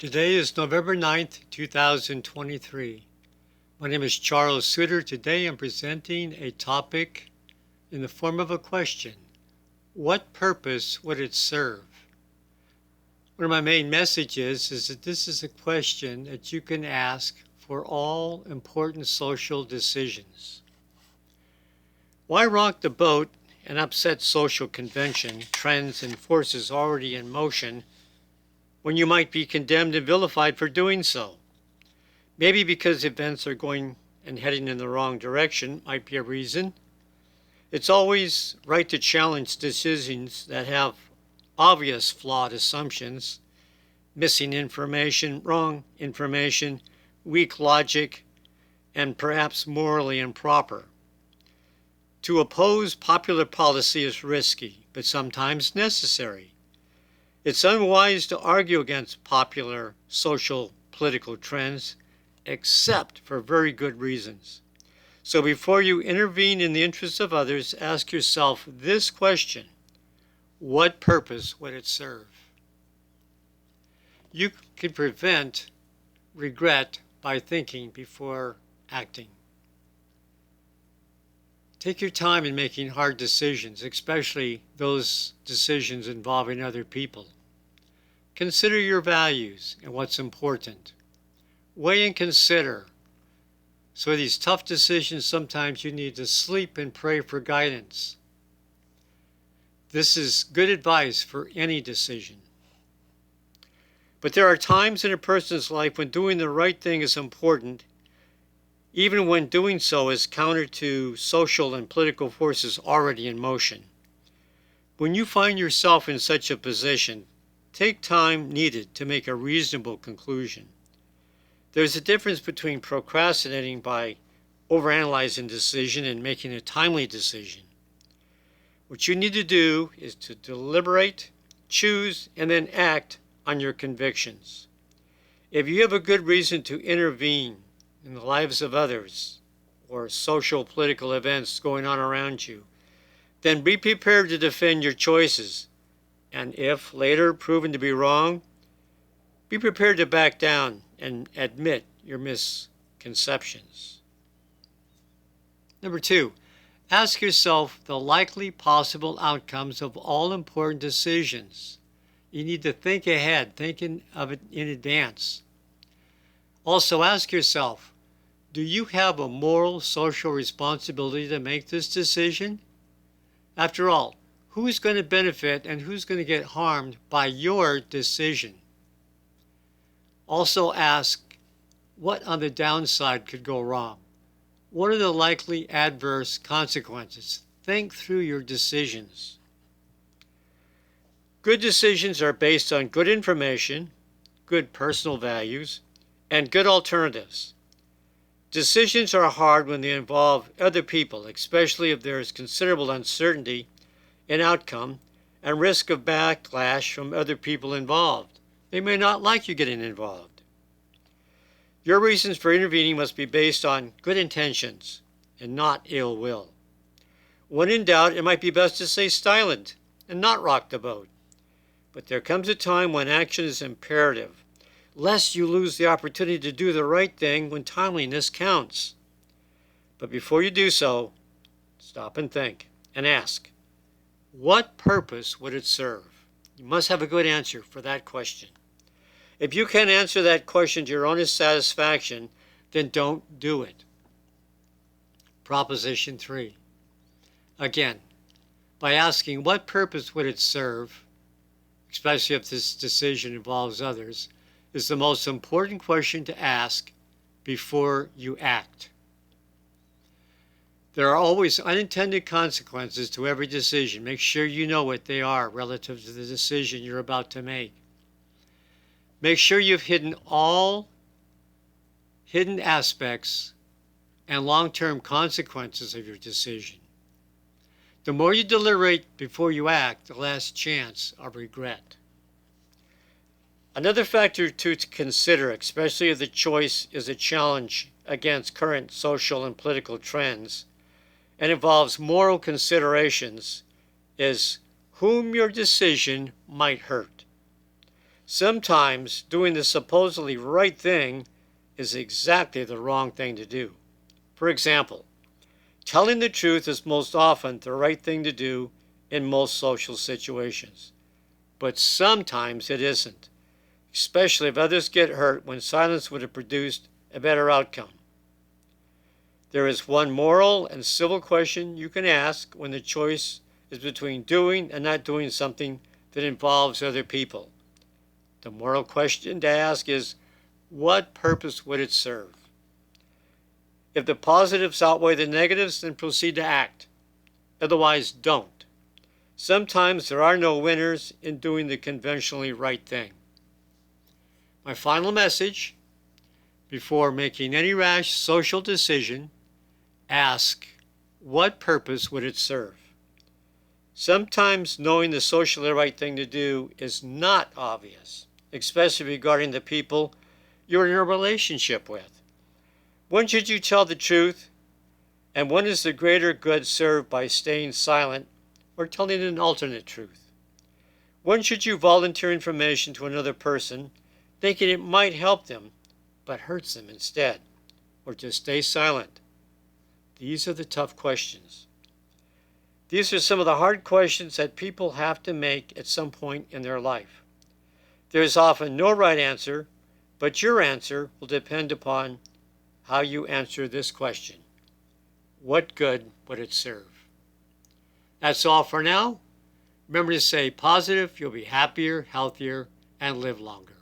Today is November 9th, 2023. My name is Charles Suter. Today I'm presenting a topic in the form of a question. What purpose would it serve? One of my main messages is that this is a question that you can ask for all important social decisions. Why rock the boat and upset social convention, trends, and forces already in motion when you might be condemned and vilified for doing so? Maybe because events are going and heading in the wrong direction might be a reason. It's always right to challenge decisions that have obvious flawed assumptions, missing information, wrong information, weak logic, and perhaps morally improper. To oppose popular policy is risky, but sometimes necessary. It's unwise to argue against popular social political trends, except for very good reasons. So before you intervene in the interests of others, ask yourself this question: what purpose would it serve? You can prevent regret by thinking before acting. Take your time in making hard decisions, especially those decisions involving other people. Consider your values and what's important. Weigh and consider. So these tough decisions, sometimes you need to sleep and pray for guidance. This is good advice for any decision. But there are times in a person's life when doing the right thing is important, even when doing so is counter to social and political forces already in motion. When you find yourself in such a position, take time needed to make a reasonable conclusion. There's a difference between procrastinating by overanalyzing a decision and making a timely decision. What you need to do is to deliberate, choose, and then act on your convictions. If you have a good reason to intervene in the lives of others or social political events going on around you, then be prepared to defend your choices. And if later proven to be wrong, be prepared to back down and admit your misconceptions. Number 2, ask yourself the likely possible outcomes of all important decisions. You need to think ahead, thinking of it in advance. Also ask yourself, do you have a moral, social responsibility to make this decision? After all, who's going to benefit and who's going to get harmed by your decision? Also ask, what on the downside could go wrong? What are the likely adverse consequences? Think through your decisions. Good decisions are based on good information, good personal values, and good alternatives. Decisions are hard when they involve other people, especially if there is considerable uncertainty in outcome and risk of backlash from other people involved. They may not like you getting involved. Your reasons for intervening must be based on good intentions and not ill will. When in doubt, it might be best to stay silent and not rock the boat. But there comes a time when action is imperative, lest you lose the opportunity to do the right thing when timeliness counts. But before you do so, stop and think and ask, what purpose would it serve? You must have a good answer for that question. If you can't answer that question to your own satisfaction, then don't do it. Proposition 3. Again, by asking what purpose would it serve, especially if this decision involves others, is the most important question to ask before you act. There are always unintended consequences to every decision. Make sure you know what they are relative to the decision you're about to make. Make sure you've hidden all hidden aspects and long-term consequences of your decision. The more you deliberate before you act, the less chance of regret. Another factor to consider, especially if the choice is a challenge against current social and political trends and involves moral considerations, is whom your decision might hurt. Sometimes doing the supposedly right thing is exactly the wrong thing to do. For example, telling the truth is most often the right thing to do in most social situations. But sometimes it isn't, especially if others get hurt when silence would have produced a better outcome. There is one moral and civil question you can ask when the choice is between doing and not doing something that involves other people. The moral question to ask is, what purpose would it serve? If the positives outweigh the negatives, then proceed to act. Otherwise, don't. Sometimes there are no winners in doing the conventionally right thing. My final message: before making any rash social decision, ask, what purpose would it serve? Sometimes knowing the socially right thing to do is not obvious, especially regarding the people you're in a relationship with. When should you tell the truth? And when is the greater good served by staying silent or telling an alternate truth? When should you volunteer information to another person, thinking it might help them, but hurts them instead? Or just stay silent? These are the tough questions. These are some of the hard questions that people have to make at some point in their life. There is often no right answer, but your answer will depend upon how you answer this question. What good would it serve? That's all for now. Remember to stay positive, you'll be happier, healthier, and live longer.